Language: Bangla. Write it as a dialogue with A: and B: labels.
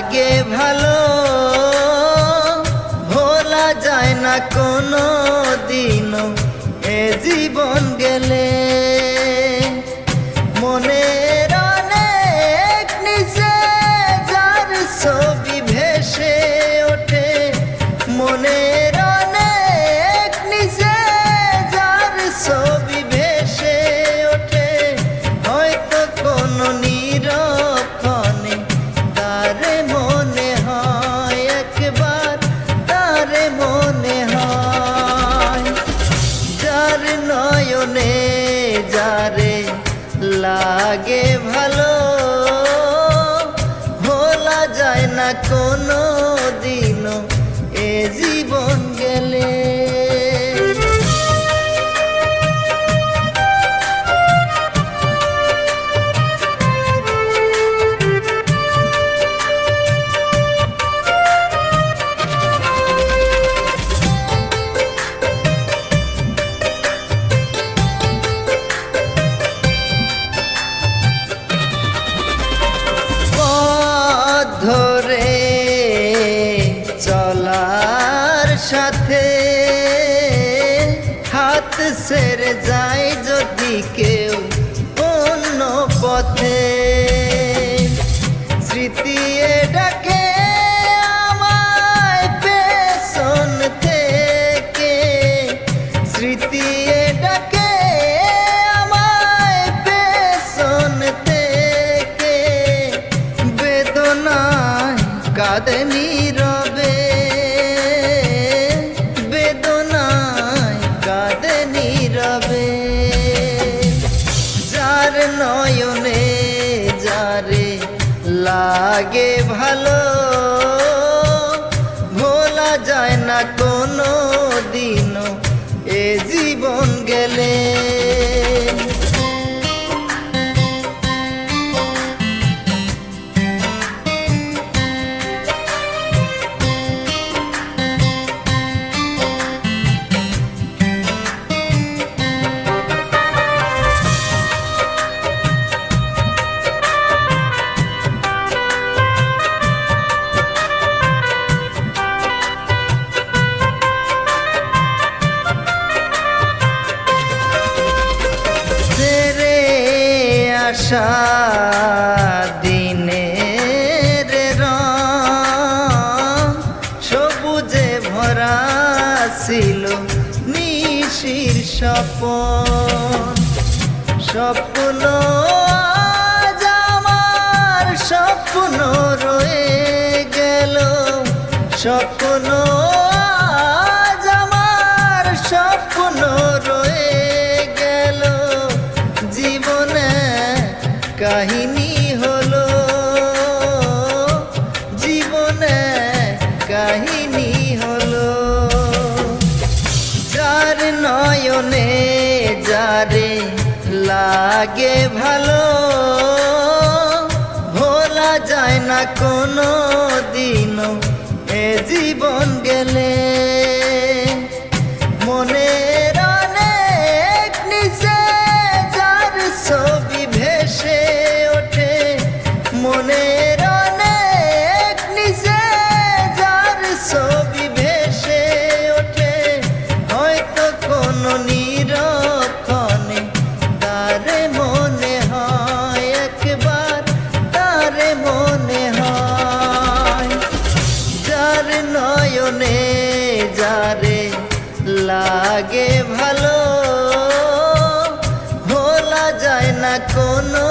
A: লাগে ভালো ভোলা যায় না কোনো দিনও এ জীবন গেলে মনের অনেক নিচে যার ছবি ভেসে ওঠে মনের অনেক নিচে যার ছবি ভেসে ওঠে হয়তো কোনো নিরক্ষণে তারে মনে হয় একবার তারে মনে হয় যার নয়নে যারে লাগে ভালো ভোলা যায় না কোনো দিনও এ জীবন গেলে ধরে চলার সাথে হাত ছেড়ে যায় যদি কেউ অন্য পথে স্মৃতি ডাকে আমায় পেছন থেকে স্মৃতি ডাকে আমায় পেছন থেকে বেদনায় কাঁদে নীরবে বেদনায় কাঁদে নীরবে যার নয়নে যারে লাগে ভালো ভোলা যায় না কোনো দিনও এ জীবন গেলে আশা দিনের রং সবুজে ভরা ছিল নিশির স্বপন স্বপ্ন আজ আমার স্বপ্ন রয়ে গেল স্বপ্ন আজ আমার স্বপ্ন রয়ে গেল জীবনে কাহিনী হলো জীবনে কাহিনী হলো যার নয়নে যারে লাগে ভালো ভোলা যায় না কোনো দিনও এ জীবন গেলে মনের অনেক নিচে যার ছবি ভেসে ওঠে মনের অনেক নিচে যার ছবি ভেসে ওঠে হয়তো কোনো নিরক্ষণে তারে মনে হয় একবার তারে মনে হয় যার নয়নে যারে লাগে ভালো ভোলা যায় না কোনো